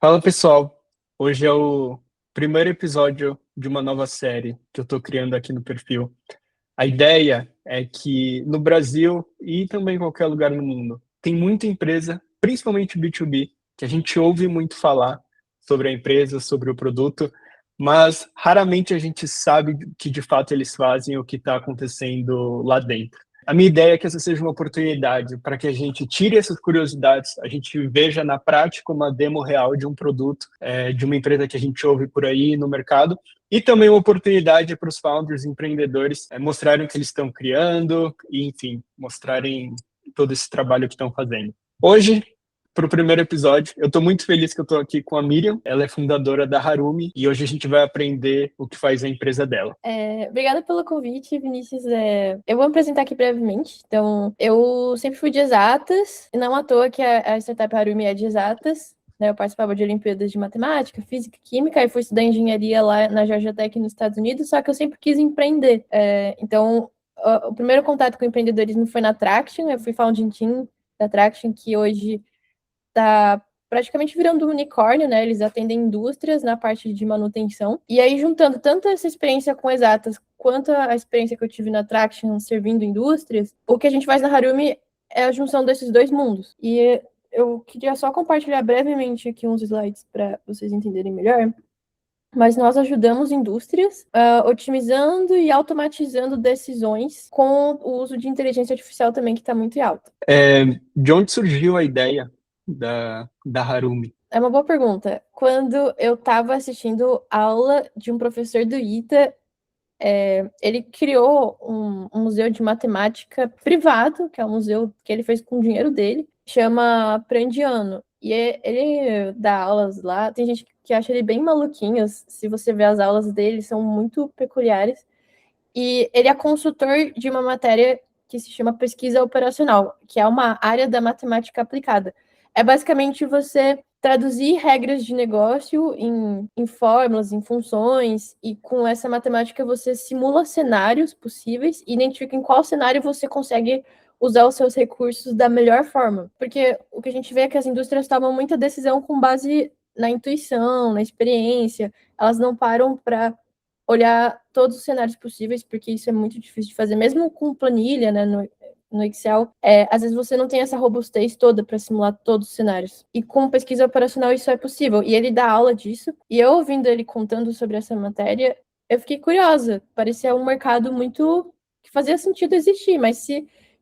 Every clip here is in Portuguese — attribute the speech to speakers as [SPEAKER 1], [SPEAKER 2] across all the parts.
[SPEAKER 1] Fala pessoal, hoje é o primeiro episódio de uma nova série que eu estou criando aqui no perfil. A ideia é que no Brasil e também em qualquer lugar no mundo, tem muita empresa, principalmente B2B, que a gente ouve muito falar sobre a empresa, sobre o produto, mas raramente a gente sabe que de fato eles fazem o que está acontecendo lá dentro. A minha ideia é que essa seja uma oportunidade para que a gente tire essas curiosidades, a gente veja na prática uma demo real de um produto, de uma empresa que a gente ouve por aí no mercado, e também uma oportunidade para os founders, empreendedores, mostrarem o que eles estão criando e, enfim, mostrarem todo esse trabalho que estão fazendo. Hoje, para o primeiro episódio, eu estou muito feliz que eu estou aqui com a Miriam. Ela é fundadora da Harumi e hoje a gente vai aprender o que faz a empresa dela.
[SPEAKER 2] Obrigada pelo convite, Vinícius. Eu vou me apresentar aqui brevemente. Então, eu sempre fui de exatas, e não à toa que a startup Harumi é de exatas. Né? Eu participava de Olimpíadas de Matemática, Física e Química, e fui estudar Engenharia lá na Georgia Tech, nos Estados Unidos, só que eu sempre quis empreender. Então, o primeiro contato com o empreendedorismo foi na Traction. Eu fui founding team da Traction, que hoje está praticamente virando um unicórnio, né? Eles atendem indústrias na parte de manutenção. E aí, juntando tanto essa experiência com exatas quanto a experiência que eu tive na Traction servindo indústrias, o que a gente faz na Harumi é a junção desses dois mundos. E eu queria só compartilhar brevemente aqui uns slides para vocês entenderem melhor. Mas nós ajudamos indústrias otimizando e automatizando decisões com o uso de inteligência artificial também, que está muito alta.
[SPEAKER 1] De onde surgiu a ideia da Harumi?
[SPEAKER 2] É uma boa pergunta. Quando eu estava assistindo aula de um professor do ITA, ele criou um museu de matemática privado, que é um museu que ele fez com o dinheiro dele, chama Prandiano. E ele dá aulas lá. Tem gente que acha ele bem maluquinho. Se você vê as aulas dele, são muito peculiares. E ele é consultor de uma matéria que se chama pesquisa operacional, que é uma área da matemática aplicada. É basicamente você traduzir regras de negócio em fórmulas, em funções, e com essa matemática você simula cenários possíveis e identifica em qual cenário você consegue usar os seus recursos da melhor forma. Porque o que a gente vê é que as indústrias tomam muita decisão com base na intuição, na experiência, elas não param para olhar todos os cenários possíveis, porque isso é muito difícil de fazer, mesmo com planilha, né, no Excel, às vezes você não tem essa robustez toda para simular todos os cenários. E com pesquisa operacional isso é possível. E ele dá aula disso. E eu ouvindo ele contando sobre essa matéria, eu fiquei curiosa. Parecia um mercado muito que fazia sentido existir, mas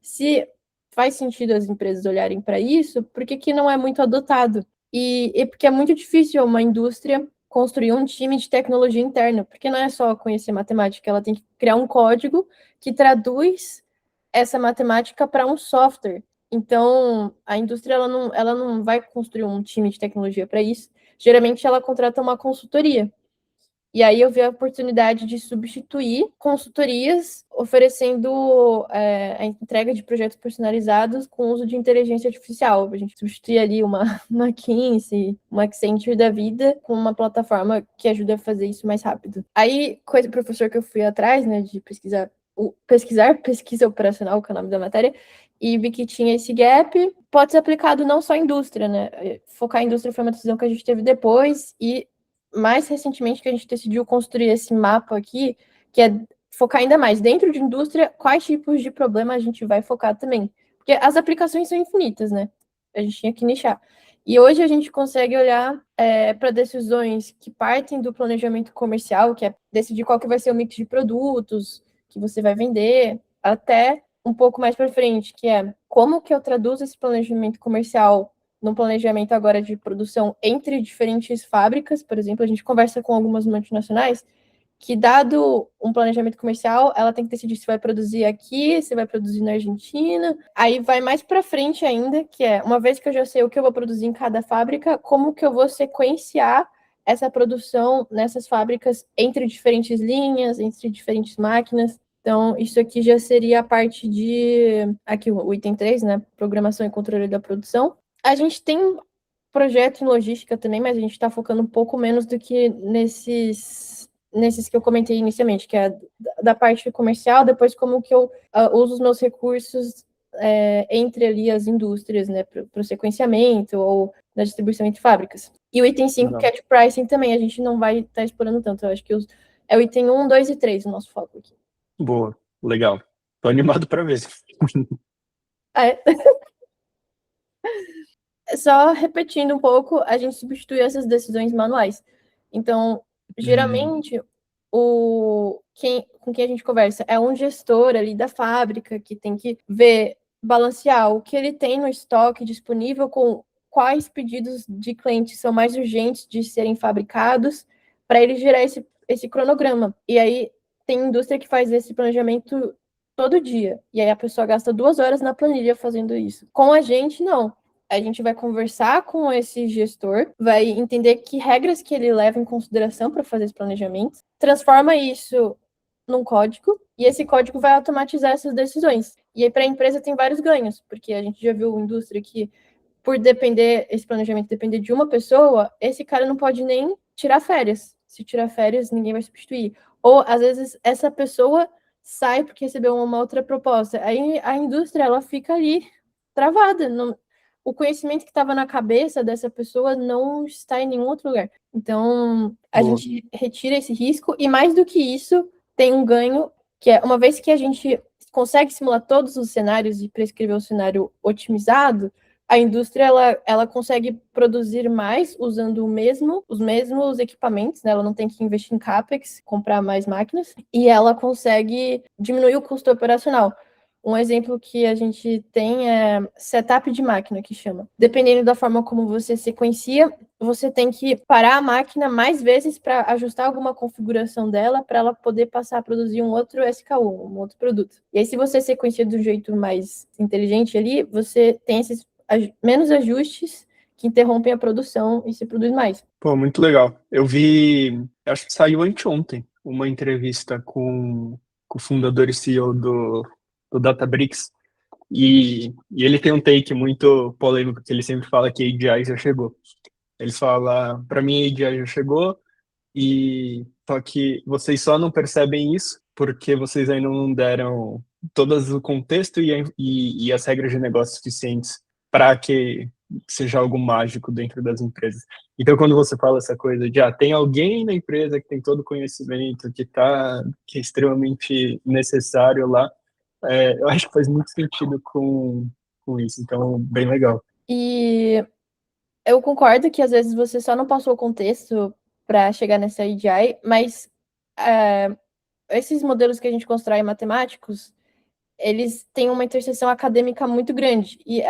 [SPEAKER 2] se faz sentido as empresas olharem para isso, por que que não é muito adotado? E porque é muito difícil uma indústria construir um time de tecnologia interna, porque não é só conhecer matemática, ela tem que criar um código que traduz essa matemática para um software. Então, a indústria ela não vai construir um time de tecnologia para isso. Geralmente, ela contrata uma consultoria. E aí eu vi a oportunidade de substituir consultorias, oferecendo a entrega de projetos personalizados com uso de inteligência artificial. A gente substituir ali uma McKinsey, uma Accenture da vida, com uma plataforma que ajuda a fazer isso mais rápido. Aí, coisa do professor que eu fui atrás, né, de pesquisa operacional, que é o nome da matéria, e vi que tinha esse gap. Pode ser aplicado não só à indústria, né? Focar em indústria foi uma decisão que a gente teve depois, e mais recentemente que a gente decidiu construir esse mapa aqui, que é focar ainda mais dentro de indústria, quais tipos de problema a gente vai focar também. Porque as aplicações são infinitas, né? A gente tinha que nichar. E hoje a gente consegue olhar para decisões que partem do planejamento comercial, que é decidir qual que vai ser o mix de produtos que você vai vender, até um pouco mais para frente, que é como que eu traduzo esse planejamento comercial no planejamento agora de produção entre diferentes fábricas. Por exemplo, a gente conversa com algumas multinacionais que, dado um planejamento comercial, ela tem que decidir se vai produzir aqui, se vai produzir na Argentina. Aí vai mais para frente ainda, que é, uma vez que eu já sei o que eu vou produzir em cada fábrica, como que eu vou sequenciar essa produção nessas fábricas entre diferentes linhas, entre diferentes máquinas. Então, isso aqui já seria a parte de, aqui o item 3, né, programação e controle da produção. A gente tem projeto em logística também, mas a gente está focando um pouco menos do que nesses que eu comentei inicialmente, que é da parte comercial, depois como que eu uso os meus recursos entre ali as indústrias, né, para o sequenciamento ou na distribuição entre fábricas. E o item 5, que é de pricing, também a gente não vai estar explorando tanto. Eu acho que é o item 1, 2 e 3 o nosso foco aqui.
[SPEAKER 1] Boa, legal. Tô animado para ver.
[SPEAKER 2] É. Só repetindo um pouco, a gente substitui essas decisões manuais. Então, geralmente, com quem a gente conversa é um gestor ali da fábrica que tem que ver, balancear o que ele tem no estoque disponível com quais pedidos de clientes são mais urgentes de serem fabricados, para ele gerar esse cronograma. E aí, tem indústria que faz esse planejamento todo dia. E aí a pessoa gasta 2 horas na planilha fazendo isso. Com a gente, não. A gente vai conversar com esse gestor, vai entender que regras que ele leva em consideração para fazer esse planejamento, transforma isso num código, e esse código vai automatizar essas decisões. E aí, para a empresa, tem vários ganhos, porque a gente já viu indústria que, por depender, esse planejamento depender de uma pessoa, esse cara não pode nem tirar férias. Se tirar férias, ninguém vai substituir. Ou, às vezes, essa pessoa sai porque recebeu uma outra proposta. Aí a indústria, ela fica ali travada, não, o conhecimento que estava na cabeça dessa pessoa não está em nenhum outro lugar. Então, a
[SPEAKER 1] Boa.
[SPEAKER 2] gente retira esse risco, e mais do que isso, tem um ganho, que é, uma vez que a gente consegue simular todos os cenários e prescrever o cenário otimizado, a indústria ela consegue produzir mais usando os mesmos equipamentos, né? Ela não tem que investir em CAPEX, comprar mais máquinas, e ela consegue diminuir o custo operacional. Um exemplo que a gente tem é setup de máquina, que chama. Dependendo da forma como você sequencia, você tem que parar a máquina mais vezes para ajustar alguma configuração dela, para ela poder passar a produzir um outro SKU, um outro produto. E aí, se você sequencia do jeito mais inteligente ali, você tem esses menos ajustes que interrompem a produção e se produz mais.
[SPEAKER 1] Pô, muito legal. Eu vi, acho que saiu anteontem, uma entrevista com o fundador e CEO do Databricks, e ele tem um take muito polêmico, que ele sempre fala que a AGI já chegou. Ele fala, para mim a AGI já chegou, e só que vocês só não percebem isso porque vocês ainda não deram todo o contexto e as regras de negócio suficientes para que seja algo mágico dentro das empresas. Então, quando você fala essa coisa de tem alguém na empresa que tem todo o conhecimento, que é extremamente necessário lá, eu acho que faz muito sentido com isso. Então, bem legal.
[SPEAKER 2] E eu concordo que às vezes você só não passou o contexto para chegar nessa AGI, mas esses modelos que a gente constrói matemáticos, eles têm uma interseção acadêmica muito grande. E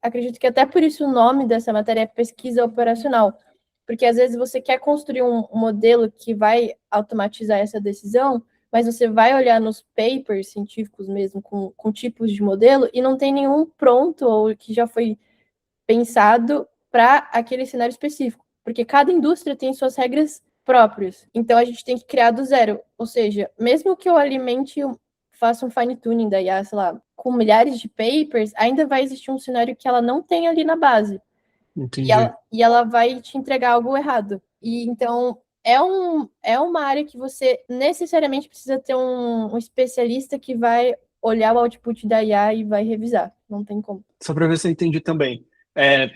[SPEAKER 2] acredito que até por isso o nome dessa matéria é pesquisa operacional. Porque às vezes você quer construir um modelo que vai automatizar essa decisão, mas você vai olhar nos papers científicos mesmo, com tipos de modelo, e não tem nenhum pronto ou que já foi pensado para aquele cenário específico, porque cada indústria tem suas regras próprias. Então a gente tem que criar do zero. Ou seja, mesmo que eu alimente, faça um fine tuning da IA, sei lá, com milhares de papers, ainda vai existir um cenário que ela não tem ali na base.
[SPEAKER 1] Entendi.
[SPEAKER 2] E ela vai te entregar algo errado. E então é uma área que você necessariamente precisa ter um especialista que vai olhar o output da IA e vai revisar. Não tem como.
[SPEAKER 1] Só para ver se eu entendi também. É,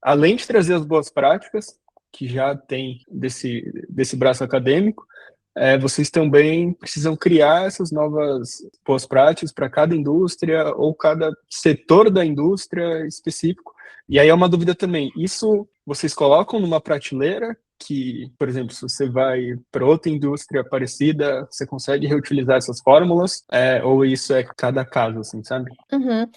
[SPEAKER 1] além de trazer as boas práticas, que já tem desse braço acadêmico, vocês também precisam criar essas novas boas práticas para cada indústria ou cada setor da indústria específico. E aí é uma dúvida também, isso vocês colocam numa prateleira que, por exemplo, se você vai para outra indústria parecida, você consegue reutilizar essas fórmulas, ou isso é cada caso, assim, sabe?
[SPEAKER 2] Uhum.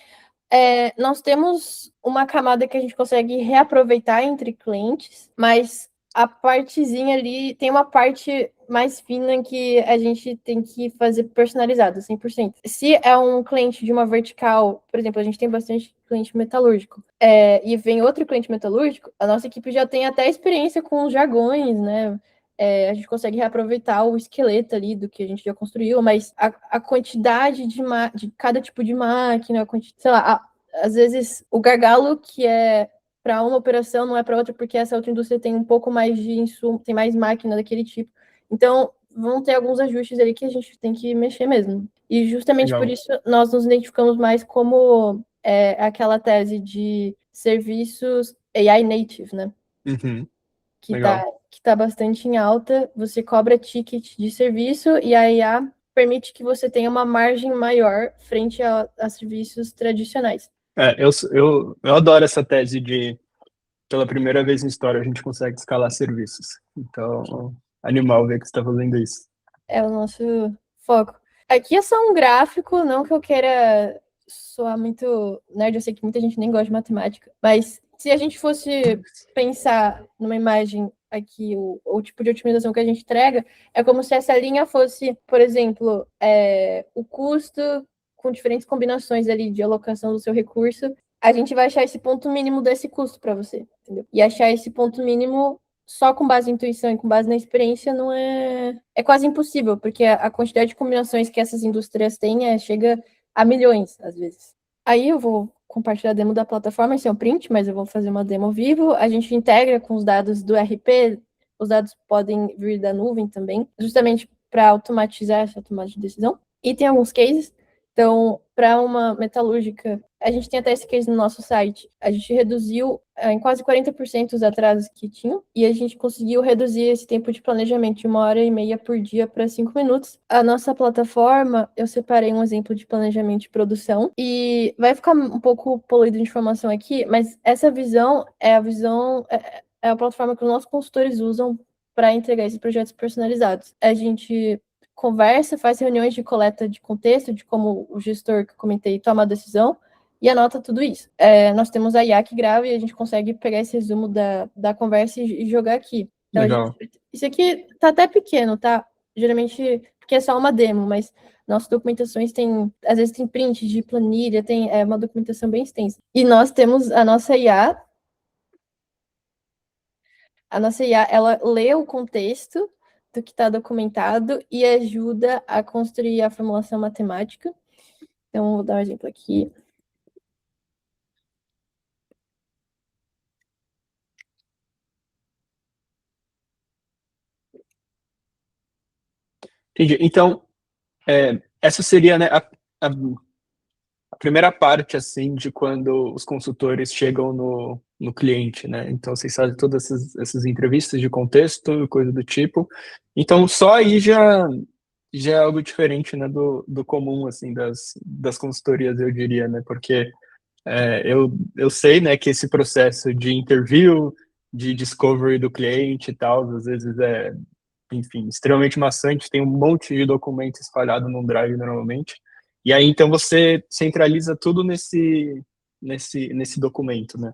[SPEAKER 2] Nós temos uma camada que a gente consegue reaproveitar entre clientes, mas a partezinha ali tem uma parte mais fina que a gente tem que fazer personalizado, 100%. Se é um cliente de uma vertical, por exemplo, a gente tem bastante cliente metalúrgico, e vem outro cliente metalúrgico, a nossa equipe já tem até experiência com os jargões, né? A gente consegue reaproveitar o esqueleto ali do que a gente já construiu, mas a quantidade de cada tipo de máquina, sei lá, às vezes o gargalo que é para uma operação não é para outra, porque essa outra indústria tem um pouco mais de insumo, tem mais máquina daquele tipo. Então, vão ter alguns ajustes ali que a gente tem que mexer mesmo. E justamente por
[SPEAKER 1] Legal.
[SPEAKER 2] isso nós nos identificamos mais como aquela tese de serviços AI native, né?
[SPEAKER 1] Uhum.
[SPEAKER 2] que tá bastante em alta. Você cobra ticket de serviço e a IA permite que você tenha uma margem maior frente a serviços tradicionais.
[SPEAKER 1] Eu adoro essa tese de, pela primeira vez na história, a gente consegue escalar serviços. Então, animal ver que você está fazendo isso.
[SPEAKER 2] É o nosso foco. Aqui é só um gráfico, não que eu queira soar muito nerd, eu sei que muita gente nem gosta de matemática, mas se a gente fosse pensar numa imagem aqui, o tipo de otimização que a gente entrega, é como se essa linha fosse, por exemplo, o custo com diferentes combinações ali de alocação do seu recurso, a gente vai achar esse ponto mínimo desse custo para você, entendeu? E achar esse ponto mínimo só com base em intuição e com base na experiência não é quase impossível, porque a quantidade de combinações que essas indústrias têm chega a milhões, às vezes. Aí eu vou compartilhar a demo da plataforma, esse é o print, mas eu vou fazer uma demo vivo. A gente integra com os dados do RP, os dados podem vir da nuvem também, justamente para automatizar essa tomada de decisão. E tem alguns cases. Então, para uma metalúrgica, a gente tem até esse case no nosso site. A gente reduziu em quase 40% os atrasos que tinham e a gente conseguiu reduzir esse tempo de planejamento de 1h30 por dia para 5 minutos. A nossa plataforma, eu separei um exemplo de planejamento de produção e vai ficar um pouco poluído de informação aqui, mas essa visão é a plataforma que os nossos consultores usam para entregar esses projetos personalizados. A gente conversa, faz reuniões de coleta de contexto, de como o gestor que eu comentei toma a decisão e anota tudo isso. Nós temos a IA que grava e a gente consegue pegar esse resumo da conversa e jogar aqui. Então, isso aqui tá até pequeno, tá? Geralmente, porque é só uma demo, mas nossas documentações às vezes tem print de planilha, tem uma documentação bem extensa. E nós temos a nossa IA. A nossa IA, ela lê o contexto do que está documentado e ajuda a construir a formulação matemática. Então, vou dar um exemplo aqui.
[SPEAKER 1] Entendi. Então, essa seria, né, a primeira parte, assim, de quando os consultores chegam no cliente, né? Então, vocês fazem todas essas entrevistas de contexto, coisa do tipo. Então, só aí já é algo diferente, né, do comum, assim, das consultorias, eu diria, né? Porque eu sei, né, que esse processo de interview, de discovery do cliente e tal, às vezes enfim, extremamente maçante, tem um monte de documento espalhado num drive normalmente. E aí, então, você centraliza tudo nesse documento, né?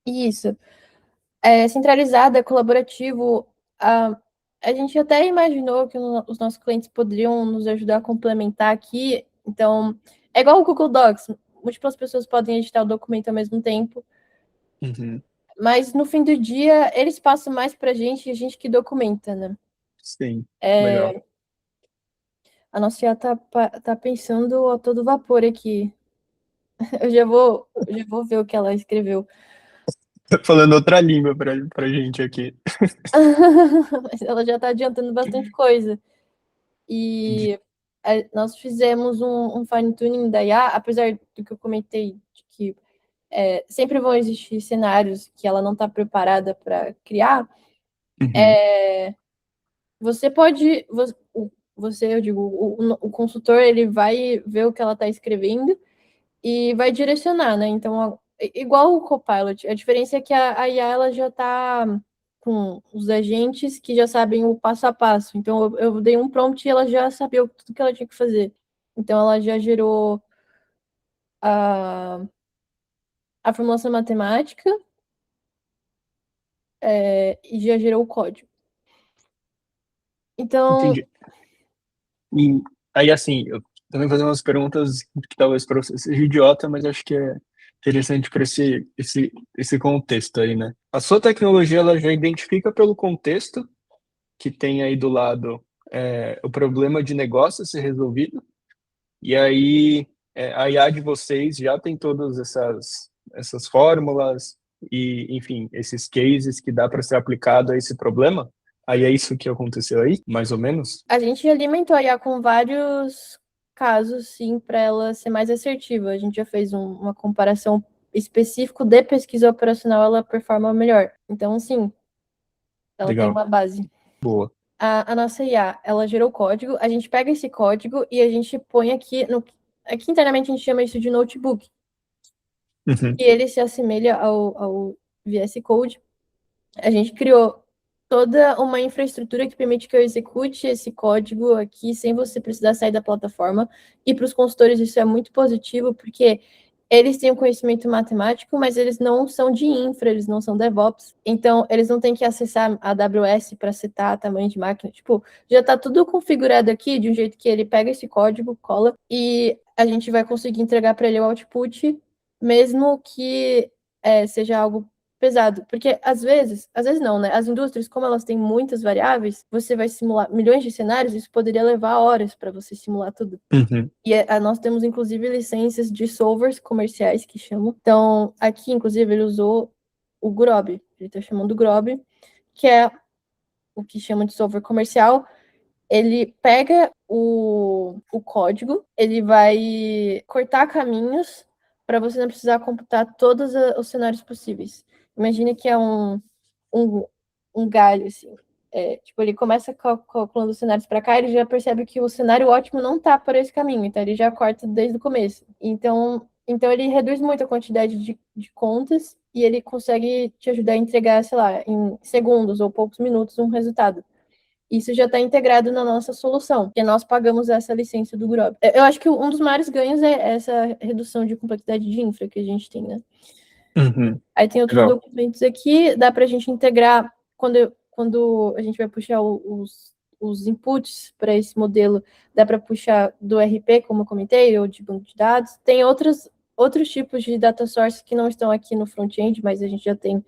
[SPEAKER 2] Isso. É centralizado, é colaborativo. A gente até imaginou que os nossos clientes poderiam nos ajudar a complementar aqui. Então, é igual o Google Docs. Múltiplas pessoas podem editar o documento ao mesmo tempo.
[SPEAKER 1] Uhum.
[SPEAKER 2] Mas no fim do dia, eles passam mais para a gente que documenta, né?
[SPEAKER 1] Sim, legal.
[SPEAKER 2] A nossa IA tá pensando a todo vapor aqui. Eu já vou ver o que ela escreveu.
[SPEAKER 1] Tô falando outra língua pra gente aqui.
[SPEAKER 2] Mas ela já está adiantando bastante coisa. E nós fizemos um fine-tuning da IA, apesar do que eu comentei, de que sempre vão existir cenários que ela não está preparada para criar.
[SPEAKER 1] Uhum.
[SPEAKER 2] Você pode, eu digo, o consultor, ele vai ver o que ela está escrevendo e vai direcionar, né? Então, igual o Copilot, a diferença é que a IA ela já está com os agentes que já sabem o passo a passo. Então, eu dei um prompt e ela já sabia tudo que ela tinha que fazer. Então, ela já gerou a formulação matemática e já gerou o código. Então,
[SPEAKER 1] Entendi. E aí, assim, eu também vou fazer umas perguntas que talvez para você seja idiota, mas acho que é interessante para esse contexto aí, né? A sua tecnologia, ela já identifica pelo contexto que tem aí do lado o problema de negócio a ser resolvido, e aí a IA de vocês já tem todas essas fórmulas e, enfim, esses cases que dá para ser aplicado a esse problema? Aí é isso que aconteceu aí, mais ou menos?
[SPEAKER 2] a gente alimentou a IA com vários casos, sim, para ela ser mais assertiva. A gente já fez uma comparação específica de pesquisa operacional, ela performa melhor. Então, sim, Ela tem
[SPEAKER 1] Legal.
[SPEAKER 2] uma base.
[SPEAKER 1] Boa.
[SPEAKER 2] A nossa IA, ela gerou código, a gente pega esse código e a gente põe aqui aqui internamente a gente chama isso de notebook.
[SPEAKER 1] Uhum.
[SPEAKER 2] E ele se assemelha ao VS Code. A gente criou toda uma infraestrutura que permite que eu execute esse código aqui sem você precisar sair da plataforma. E para os consultores isso é muito positivo, porque eles têm um conhecimento matemático, mas eles não são de infra, eles não são DevOps. Então, eles não têm que acessar a AWS para setar tamanho de máquina. Tipo, já está tudo configurado aqui de um jeito que ele pega esse código, cola, e a gente vai conseguir entregar para ele o output, mesmo que seja algo pesado, porque às vezes não, né? As indústrias, como elas têm muitas variáveis, você vai simular milhões de cenários, isso poderia levar horas para você simular tudo.
[SPEAKER 1] Uhum.
[SPEAKER 2] E nós temos, inclusive, licenças de solvers comerciais, que chamam. Então, aqui, inclusive, ele usou o Grob, ele está chamando o Grob, que é o que chama de solver comercial. Ele pega o código, ele vai cortar caminhos para você não precisar computar todos os cenários possíveis. Imagine que é um galho, assim. Tipo, ele começa calculando os cenários para cá, ele já percebe que o cenário ótimo não está por esse caminho, então ele já corta desde o começo. Então ele reduz muito a quantidade de contas e ele consegue te ajudar a entregar, sei lá, em segundos ou poucos minutos um resultado. Isso já está integrado na nossa solução, porque nós pagamos essa licença do Grob. Eu acho que um dos maiores ganhos é essa redução de complexidade de infra que a gente tem, né?
[SPEAKER 1] Uhum.
[SPEAKER 2] Aí tem outros documentos aqui, dá para a gente integrar, quando a gente vai puxar os inputs para esse modelo, dá para puxar do RP, como eu comentei, ou de banco de dados. Tem outros tipos de data source que não estão aqui no front-end, mas a gente já tem,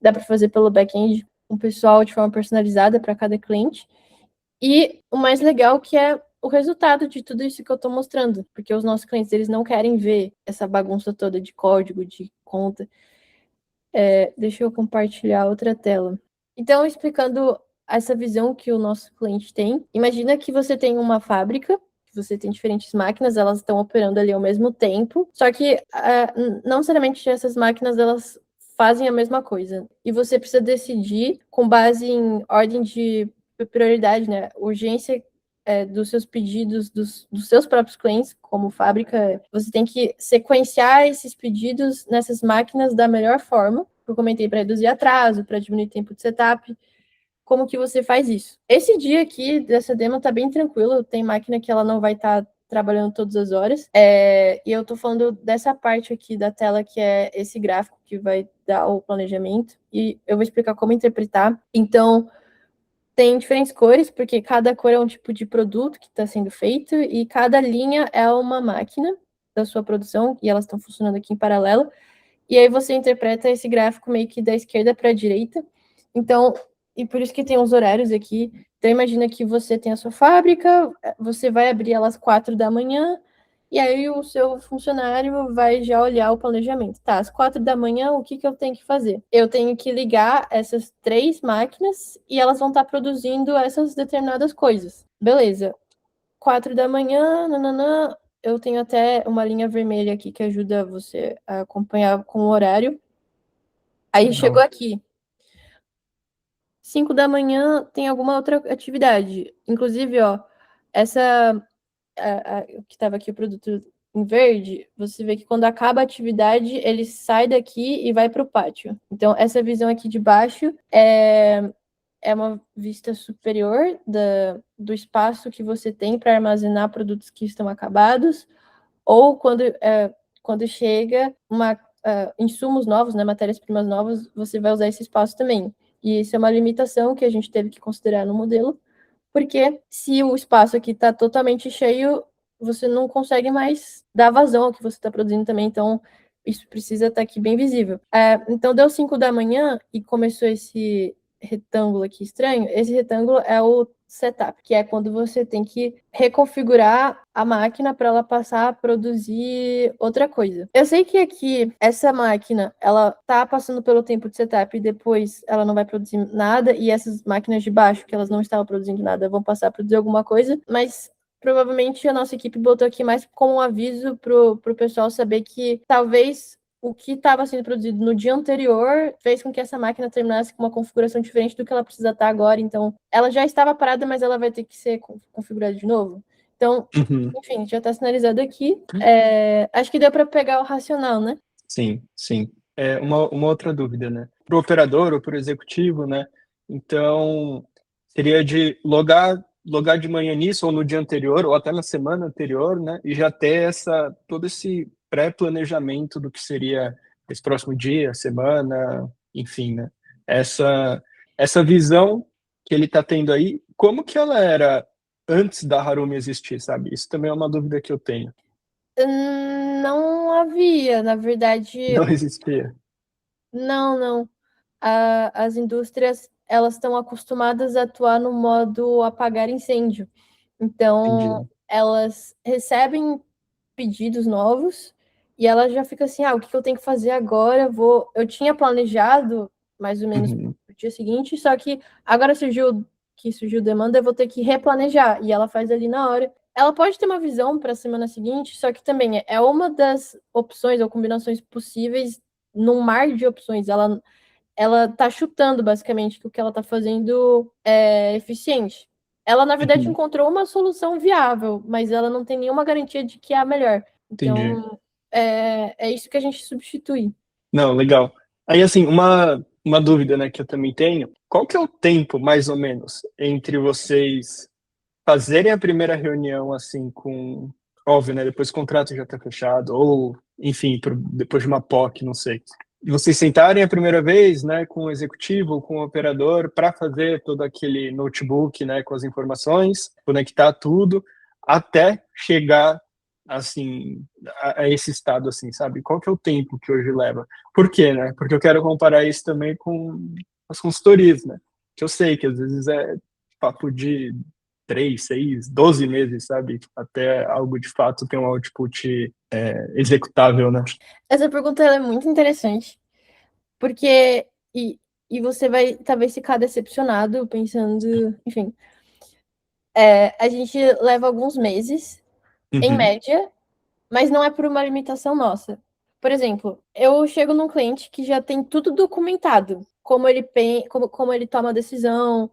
[SPEAKER 2] dá para fazer pelo back-end, um pessoal de forma personalizada para cada cliente. E o mais legal que é o resultado de tudo isso que eu estou mostrando, porque os nossos clientes, eles não querem ver essa bagunça toda de código, de conta. Deixa eu compartilhar outra tela. Então, explicando essa visão que o nosso cliente tem, imagina que você tem uma fábrica, que você tem diferentes máquinas, elas estão operando ali ao mesmo tempo, só que não necessariamente essas máquinas, elas fazem a mesma coisa. E você precisa decidir com base em ordem de prioridade, né? Urgência dos seus pedidos, dos seus próprios clientes, como fábrica, você tem que sequenciar esses pedidos nessas máquinas da melhor forma. Eu comentei para reduzir atraso, para diminuir tempo de setup. Como que você faz isso? Esse dia aqui dessa demo tá bem tranquilo, tem máquina que ela não vai estar trabalhando todas as horas. E eu tô falando dessa parte aqui da tela, que é esse gráfico que vai dar o planejamento, e eu vou explicar como interpretar. Então, tem diferentes cores, porque cada cor é um tipo de produto que está sendo feito, e cada linha é uma máquina da sua produção, e elas estão funcionando aqui em paralelo. E aí você interpreta esse gráfico meio que da esquerda para a direita. Então, e por isso que tem os horários aqui. Então, imagina que você tem a sua fábrica, você vai abrir ela às 4 da manhã, e aí o seu funcionário vai já olhar o planejamento. Tá, às 4 da manhã, o que eu tenho que fazer? Eu tenho que ligar essas 3 máquinas e elas vão estar produzindo essas determinadas coisas. Beleza. 4 da manhã, nananã, eu tenho até uma linha vermelha aqui que ajuda você a acompanhar com o horário. Aí chegou aqui. 5 da manhã tem alguma outra atividade. Inclusive, ó, essa que estava aqui o produto em verde, você vê que quando acaba a atividade, ele sai daqui e vai para o pátio. Então, essa visão aqui de baixo é uma vista superior do espaço que você tem para armazenar produtos que estão acabados, ou quando chega insumos novos, né, matérias-primas novas, você vai usar esse espaço também. E isso é uma limitação que a gente teve que considerar no modelo, porque se o espaço aqui está totalmente cheio, você não consegue mais dar vazão ao que você está produzindo também, então isso precisa estar aqui bem visível. Então deu 5 da manhã e começou esse retângulo aqui estranho. Esse retângulo é o setup, que é quando você tem que reconfigurar a máquina para ela passar a produzir outra coisa. Eu sei que aqui essa máquina, ela tá passando pelo tempo de setup e depois ela não vai produzir nada, e essas máquinas de baixo, que elas não estavam produzindo nada, vão passar a produzir alguma coisa, mas provavelmente a nossa equipe botou aqui mais como um aviso pro pessoal saber que talvez o que estava sendo produzido no dia anterior fez com que essa máquina terminasse com uma configuração diferente do que ela precisa estar agora. Então, ela já estava parada, mas ela vai ter que ser configurada de novo. Então, enfim, já está sinalizado aqui. Acho que deu para pegar o racional, né?
[SPEAKER 1] Sim, sim. Uma outra dúvida, né? Para o operador ou para o executivo, né? Então, seria de logar de manhã nisso, ou no dia anterior, ou até na semana anterior, né? E já ter todo esse pré-planejamento do que seria esse próximo dia, semana, enfim, né? Essa visão que ele está tendo aí, como que ela era antes da Harumi existir, sabe? Isso também é uma dúvida que eu tenho.
[SPEAKER 2] Não havia, na verdade,
[SPEAKER 1] Não existia.
[SPEAKER 2] não. As indústrias, elas estão acostumadas a atuar no modo apagar incêndio. Então,
[SPEAKER 1] Entendi.
[SPEAKER 2] elas recebem pedidos novos e ela já fica assim, o que eu tenho que fazer agora? Eu tinha planejado mais ou menos
[SPEAKER 1] Uhum.
[SPEAKER 2] o dia seguinte, só que agora surgiu demanda, eu vou ter que replanejar. E ela faz ali na hora. Ela pode ter uma visão para a semana seguinte, só que também é uma das opções ou combinações possíveis num mar de opções. Ela tá chutando basicamente que o que ela tá fazendo é eficiente. Ela, na verdade,
[SPEAKER 1] Uhum.
[SPEAKER 2] encontrou uma solução viável, mas ela não tem nenhuma garantia de que é a melhor.
[SPEAKER 1] Entendi.
[SPEAKER 2] Então, é isso que a gente substitui.
[SPEAKER 1] Não, legal. Aí, assim, uma dúvida, né, que eu também tenho. Qual que é o tempo, mais ou menos, entre vocês fazerem a primeira reunião, assim, com... Óbvio, né, depois o contrato já está fechado, ou, enfim, depois de uma POC, não sei. E vocês sentarem a primeira vez, né, com o executivo, com o operador, para fazer todo aquele notebook, né, com as informações, conectar tudo, até chegar assim a esse estado, assim, sabe? Qual que é o tempo que hoje leva? Por quê, né? Porque eu quero comparar isso também com as consultorias, né? Que eu sei que às vezes é papo de 3, 6, 12 meses, sabe? Até algo de fato ter um output executável, né?
[SPEAKER 2] Essa pergunta ela é muito interessante, porque e você vai talvez ficar decepcionado pensando, enfim, a gente leva alguns meses, em
[SPEAKER 1] Uhum,
[SPEAKER 2] média, mas não é por uma limitação nossa. Por exemplo, eu chego num cliente que já tem tudo documentado, como ele toma a decisão,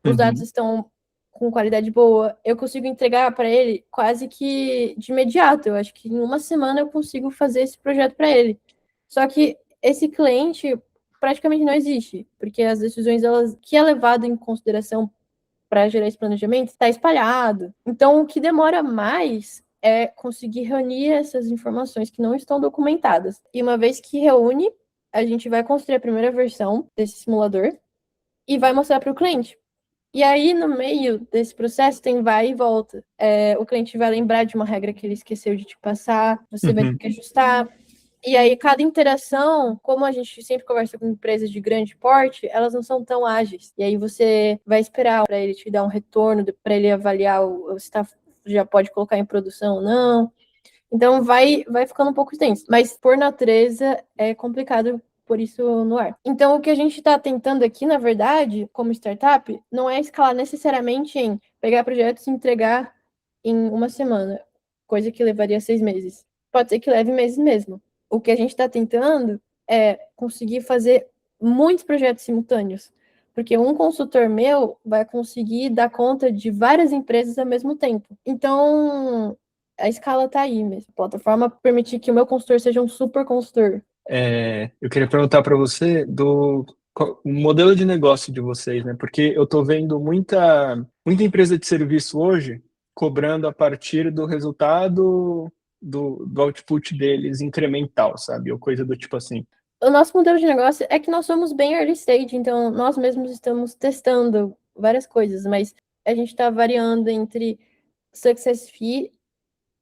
[SPEAKER 2] os dados
[SPEAKER 1] uhum,
[SPEAKER 2] estão com qualidade boa, eu consigo entregar para ele quase que de imediato. Eu acho que em uma semana eu consigo fazer esse projeto para ele. Só que esse cliente praticamente não existe, porque as decisões elas que é levado em consideração para gerar esse planejamento está espalhado. Então, o que demora mais é conseguir reunir essas informações que não estão documentadas. E uma vez que reúne, a gente vai construir a primeira versão desse simulador e vai mostrar para o cliente. E aí, no meio desse processo, tem vai e volta. O cliente vai lembrar de uma regra que ele esqueceu de te passar, você vai ter
[SPEAKER 1] uhum,
[SPEAKER 2] que ajustar. E aí, cada interação, como a gente sempre conversa com empresas de grande porte, elas não são tão ágeis. E aí, você vai esperar para ele te dar um retorno, para ele avaliar se tá, já pode colocar em produção ou não. Então, vai ficando um pouco extenso. Mas, por natureza, é complicado por isso no ar. Então, o que a gente está tentando aqui, na verdade, como startup, não é escalar necessariamente em pegar projetos e entregar em uma semana, coisa que levaria 6 meses. Pode ser que leve meses mesmo. O que a gente está tentando é conseguir fazer muitos projetos simultâneos, porque um consultor meu vai conseguir dar conta de várias empresas ao mesmo tempo. Então, a escala está aí mesmo. A plataforma permitir que o meu consultor seja um super consultor.
[SPEAKER 1] Eu queria perguntar para você o modelo de negócio de vocês, né? Porque eu estou vendo muita empresa de serviço hoje cobrando a partir do resultado do output deles incremental, sabe? Ou coisa do tipo assim.
[SPEAKER 2] O nosso modelo de negócio é que nós somos bem early stage, então nós mesmos estamos testando várias coisas, mas a gente está variando entre success fee,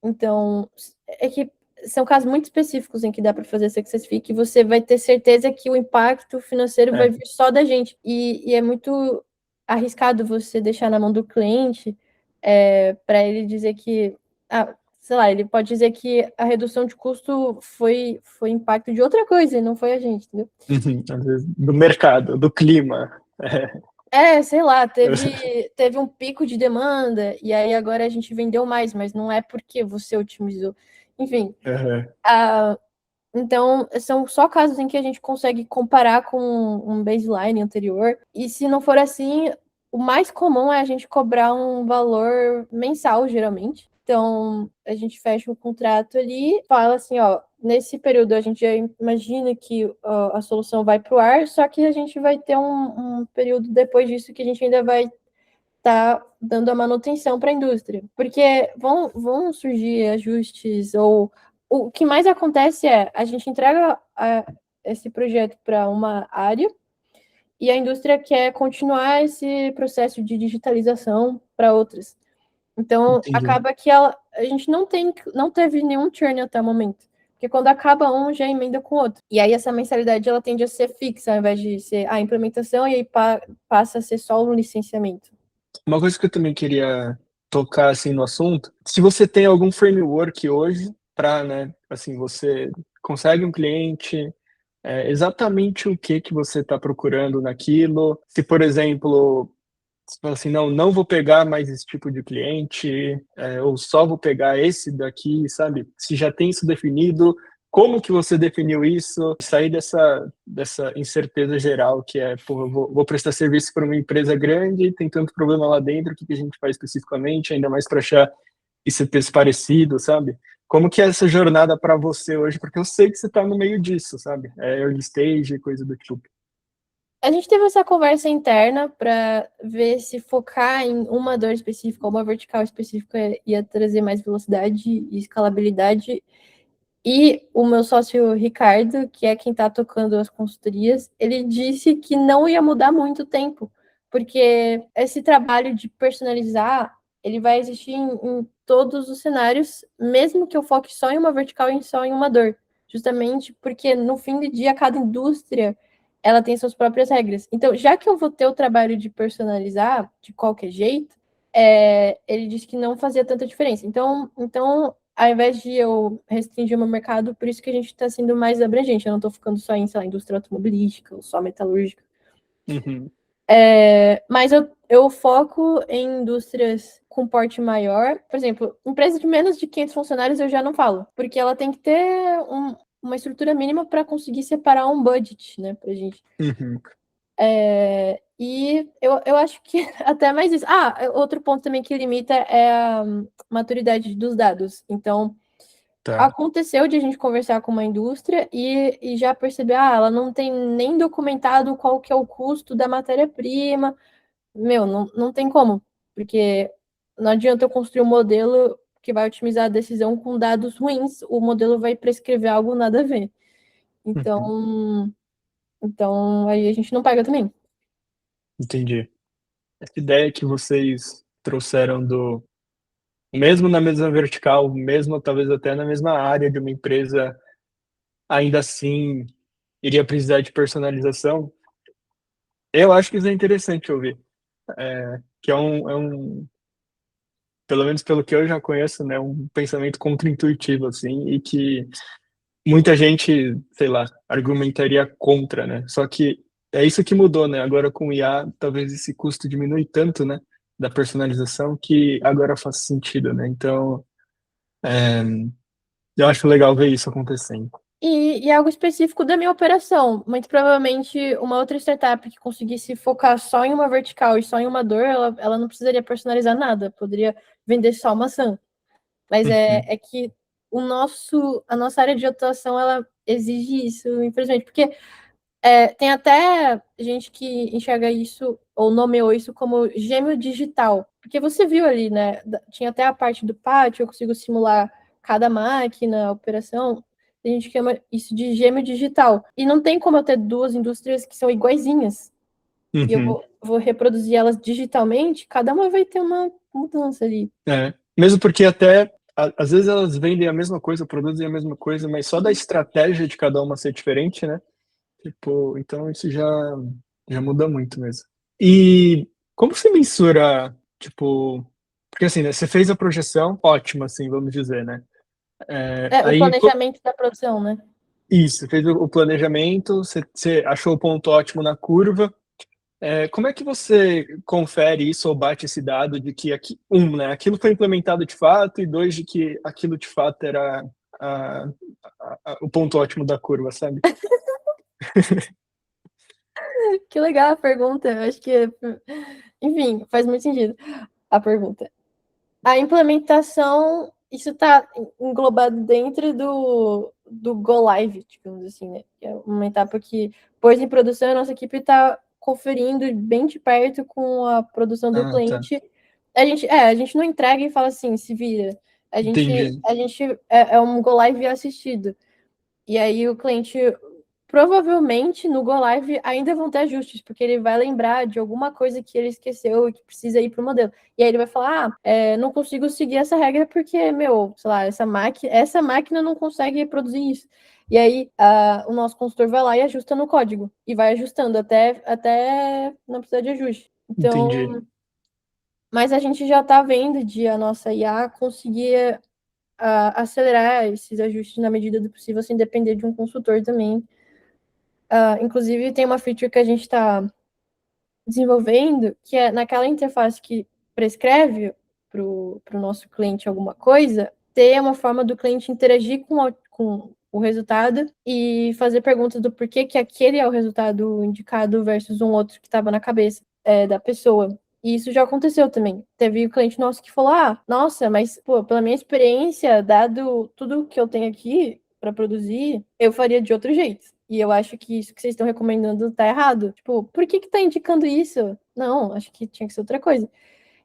[SPEAKER 2] então é que são casos muito específicos em que dá para fazer success fee, que você vai ter certeza que o impacto financeiro vai
[SPEAKER 1] É.
[SPEAKER 2] vir só da gente, e é muito arriscado você deixar na mão do cliente para ele dizer que sei lá, ele pode dizer que a redução de custo foi impacto de outra coisa e não foi a gente, entendeu?
[SPEAKER 1] Uhum. Às vezes, do mercado, do clima.
[SPEAKER 2] Sei lá, teve um pico de demanda e aí agora a gente vendeu mais, mas não é porque você otimizou. Enfim,
[SPEAKER 1] Uhum.
[SPEAKER 2] Então, são só casos em que a gente consegue comparar com um baseline anterior. E se não for assim, o mais comum é a gente cobrar um valor mensal, geralmente. Então, a gente fecha o contrato ali, fala assim, ó, nesse período a gente já imagina que a solução vai para o ar, só que a gente vai ter um período depois disso que a gente ainda vai estar dando a manutenção para a indústria. Porque vão surgir ajustes, ou o que mais acontece é a gente entrega esse projeto para uma área e a indústria quer continuar esse processo de digitalização para outras. Então,
[SPEAKER 1] Entendi.
[SPEAKER 2] acaba que a gente não teve nenhum churn até o momento. Porque quando acaba um, já emenda com o outro. E aí essa mensalidade ela tende a ser fixa, ao invés de ser a implementação, e aí passa a ser só um licenciamento.
[SPEAKER 1] Uma coisa que eu também queria tocar assim no assunto, se você tem algum framework hoje para, né, assim, você consegue um cliente, exatamente o que que você está procurando naquilo. Se, por exemplo, você fala assim, não vou pegar mais esse tipo de cliente, ou só vou pegar esse daqui, sabe? Se já tem isso definido, como que você definiu isso? Sair dessa incerteza geral que é, pô, eu vou prestar serviço para uma empresa grande, tem tanto problema lá dentro, o que que a gente faz especificamente, ainda mais para achar esse preço parecido, sabe? Como que é essa jornada para você hoje? Porque eu sei que você está no meio disso, sabe? É early stage, coisa do tipo.
[SPEAKER 2] A gente teve essa conversa interna para ver se focar em uma dor específica, uma vertical específica ia trazer mais velocidade e escalabilidade. E o meu sócio Ricardo, que é quem está tocando as consultorias, ele disse que não ia mudar muito tempo, porque esse trabalho de personalizar, ele vai existir em todos os cenários, mesmo que eu foque só em uma vertical e só em uma dor. Justamente porque no fim do dia, cada indústria ela tem suas próprias regras. Então, já que eu vou ter o trabalho de personalizar de qualquer jeito, ele disse que não fazia tanta diferença. Então, ao invés de eu restringir o meu mercado, por isso que a gente está sendo mais abrangente. Eu não estou ficando só em, sei lá, indústria automobilística ou só metalúrgica.
[SPEAKER 1] Uhum.
[SPEAKER 2] Mas eu foco em indústrias com porte maior. Por exemplo, empresa de menos de 500 funcionários eu já não falo, porque ela tem que ter uma estrutura mínima para conseguir separar um budget, né, para gente.
[SPEAKER 1] Uhum.
[SPEAKER 2] E eu acho que até mais isso. Outro ponto também que limita é a maturidade dos dados. Então,
[SPEAKER 1] Tá.
[SPEAKER 2] aconteceu de a gente conversar com uma indústria e já perceber, ela não tem nem documentado qual que é o custo da matéria-prima. Meu, não tem como, porque não adianta eu construir um modelo que vai otimizar a decisão com dados ruins, o modelo vai prescrever algo nada a ver.
[SPEAKER 1] Uhum.
[SPEAKER 2] Então aí a gente não paga também.
[SPEAKER 1] Entendi. Essa ideia que vocês trouxeram do, mesmo na mesma vertical, mesmo talvez até na mesma área de uma empresa, ainda assim iria precisar de personalização. Eu acho que isso é interessante ouvir, que pelo menos pelo que eu já conheço, né, um pensamento contra-intuitivo, assim, e que muita gente, sei lá, argumentaria contra, né? Só que é isso que mudou, né? Agora com o IA, talvez esse custo diminui tanto, né, da personalização que agora faz sentido, né? Então, eu acho legal ver isso acontecendo.
[SPEAKER 2] E algo específico da minha operação. Muito provavelmente uma outra startup que conseguisse focar só em uma vertical e só em uma dor, ela não precisaria personalizar nada, poderia vender só maçã. Mas
[SPEAKER 1] Uhum,
[SPEAKER 2] é que a nossa área de atuação ela exige isso, infelizmente, porque tem até gente que enxerga isso ou nomeou isso como gêmeo digital. Porque você viu ali, né? Tinha até a parte do pátio, eu consigo simular cada máquina, a operação. Tem gente que chama isso de gêmeo digital. E não tem como eu ter duas indústrias que são iguaizinhas. E eu
[SPEAKER 1] uhum.
[SPEAKER 2] vou reproduzir elas digitalmente, cada uma vai ter uma mudança ali.
[SPEAKER 1] É. Mesmo porque até, às vezes elas vendem a mesma coisa, produzem a mesma coisa, mas só da estratégia de cada uma ser diferente, né? Tipo, então isso já muda muito mesmo. E como você mensura, tipo, porque assim, né, você fez a projeção, ótimo, assim, vamos dizer, né?
[SPEAKER 2] O
[SPEAKER 1] Aí,
[SPEAKER 2] planejamento da produção, né?
[SPEAKER 1] isso, fez o planejamento, você achou o ponto ótimo na curva. Como é que você confere isso ou bate esse dado de que, né, aquilo foi implementado de fato e dois, de que aquilo de fato era o ponto ótimo da curva, sabe?
[SPEAKER 2] Que legal a pergunta. Eu acho que, enfim, faz muito sentido a pergunta. A implementação, isso está englobado dentro do Go Live, digamos assim, né? Que é uma etapa que, pôs em produção, a nossa equipe está conferindo bem de perto com a produção do
[SPEAKER 1] Tá.
[SPEAKER 2] cliente. A gente não entrega e fala assim, se vira.
[SPEAKER 1] Entendi.
[SPEAKER 2] A gente é um Go Live assistido. E aí o cliente, provavelmente no Go Live ainda vão ter ajustes, porque ele vai lembrar de alguma coisa que ele esqueceu e que precisa ir para o modelo. E aí ele vai falar, não consigo seguir essa regra porque, meu, sei lá, essa máquina não consegue reproduzir isso. E aí o nosso consultor vai lá e ajusta no código. E vai ajustando até não precisar de ajuste.
[SPEAKER 1] Entendi.
[SPEAKER 2] Então, mas a gente já está vendo de a nossa IA conseguir acelerar esses ajustes na medida do possível, sem depender de um consultor também. Inclusive, tem uma feature que a gente está desenvolvendo, que é naquela interface que prescreve para o nosso cliente alguma coisa, ter uma forma do cliente interagir com o resultado e fazer perguntas do porquê que aquele é o resultado indicado versus um outro que estava na cabeça da pessoa. E isso já aconteceu também. Teve um cliente nosso que falou: nossa, mas pô, pela minha experiência, dado tudo que eu tenho aqui para produzir, eu faria de outro jeito. E eu acho que isso que vocês estão recomendando tá errado. Tipo, por que tá indicando isso? Não, acho que tinha que ser outra coisa.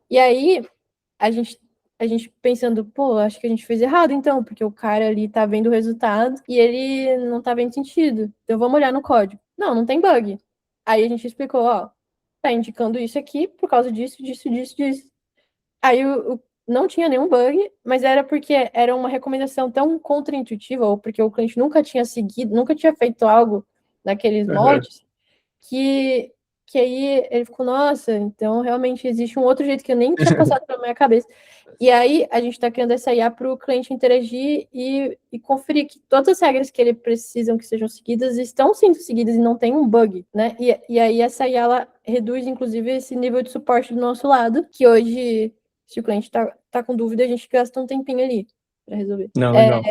[SPEAKER 2] E aí, a gente, a gente pensando, pô, acho que a gente fez errado então, porque o cara ali tá vendo o resultado e ele não tá vendo sentido. Então vamos olhar no código. Não tem bug. Aí a gente explicou, tá indicando isso aqui por causa disso, disso, disso, disso. Aí não tinha nenhum bug, mas era porque era uma recomendação tão contraintuitiva, ou porque o cliente nunca tinha seguido, nunca tinha feito algo naqueles
[SPEAKER 1] Uhum.
[SPEAKER 2] moldes, que, que aí ele ficou, nossa, então realmente existe um outro jeito que eu nem tinha passado pela minha cabeça. E aí a gente está criando essa IA para o cliente interagir e conferir que todas as regras que ele precisam que sejam seguidas estão sendo seguidas e não tem um bug, né? E aí essa IA ela reduz, inclusive, esse nível de suporte do nosso lado, que hoje, se o cliente tá com dúvida, a gente gasta um tempinho ali para resolver.
[SPEAKER 1] Não, legal.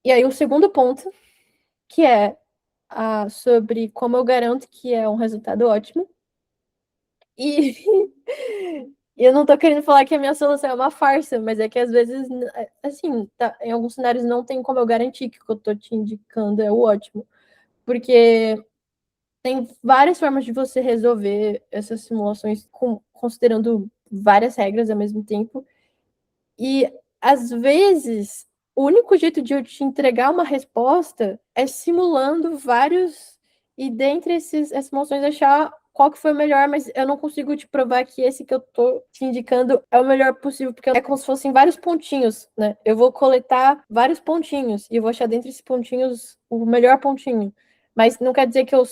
[SPEAKER 2] E aí o segundo ponto, que é sobre como eu garanto que é um resultado ótimo. E eu não tô querendo falar que a minha solução é uma farsa, mas é que às vezes, assim, em alguns cenários não tem como eu garantir que o que eu tô te indicando é o ótimo. Porque tem várias formas de você resolver essas simulações considerando várias regras ao mesmo tempo. E às vezes o único jeito de eu te entregar uma resposta é simulando vários e dentre essas simulações achar qual que foi o melhor, mas eu não consigo te provar que esse que eu tô te indicando é o melhor possível, porque é como se fossem vários pontinhos, né? Eu vou coletar vários pontinhos e eu vou achar dentre esses pontinhos o melhor pontinho. Mas não quer dizer que eu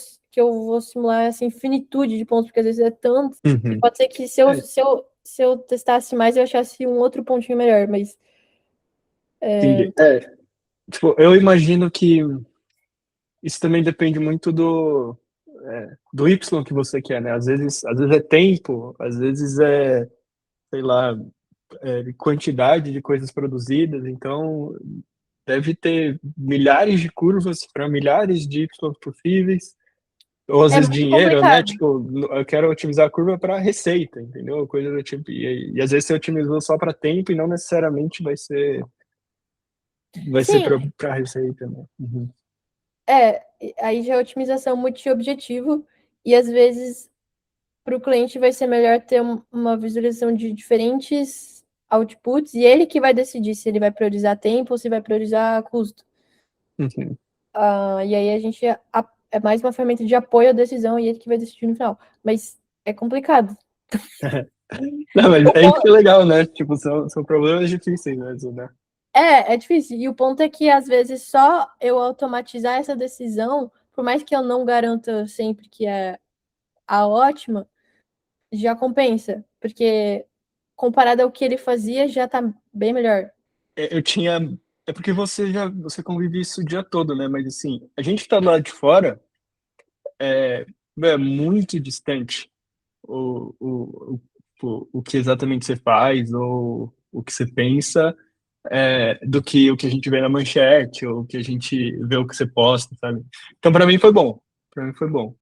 [SPEAKER 2] vou simular essa infinitude de pontos, porque às vezes é tanto. E
[SPEAKER 1] Uhum.
[SPEAKER 2] pode ser que se eu testasse mais, eu achasse um outro pontinho melhor, mas
[SPEAKER 1] Entendi. Tipo, eu imagino que isso também depende muito do Y que você quer, né? Às vezes é tempo, às vezes sei lá, quantidade de coisas produzidas, então deve ter milhares de curvas para milhares de Y possíveis, ou às
[SPEAKER 2] é
[SPEAKER 1] vezes
[SPEAKER 2] muito
[SPEAKER 1] dinheiro, né?
[SPEAKER 2] complicado.
[SPEAKER 1] Tipo, eu quero otimizar a curva para receita, entendeu? Coisa do tipo. E às vezes você otimizou só para tempo e não necessariamente vai ser
[SPEAKER 2] Sim,
[SPEAKER 1] para receita, né? Uhum.
[SPEAKER 2] aí já é otimização multi-objetivo, e às vezes para o cliente vai ser melhor ter uma visualização de diferentes outputs, e ele que vai decidir se ele vai priorizar tempo ou se vai priorizar custo.
[SPEAKER 1] Uhum.
[SPEAKER 2] E aí a gente é mais uma ferramenta de apoio à decisão e ele que vai decidir no final. Mas é complicado.
[SPEAKER 1] Não, mas
[SPEAKER 2] O
[SPEAKER 1] é isso que é
[SPEAKER 2] ponto,
[SPEAKER 1] legal, né? Tipo, são problemas difíceis mesmo, né?
[SPEAKER 2] é difícil. E o ponto é que, às vezes, só eu automatizar essa decisão, por mais que eu não garanta sempre que é a ótima, já compensa. Porque, comparado ao que ele fazia, já tá bem melhor.
[SPEAKER 1] Eu tinha. É porque você convive isso o dia todo, né? Mas assim, a gente que tá do lado de fora é muito distante o que exatamente você faz ou o que você pensa do que o que a gente vê na manchete, ou o que a gente vê o que você posta, sabe? Então, para mim foi bom. Para mim foi bom.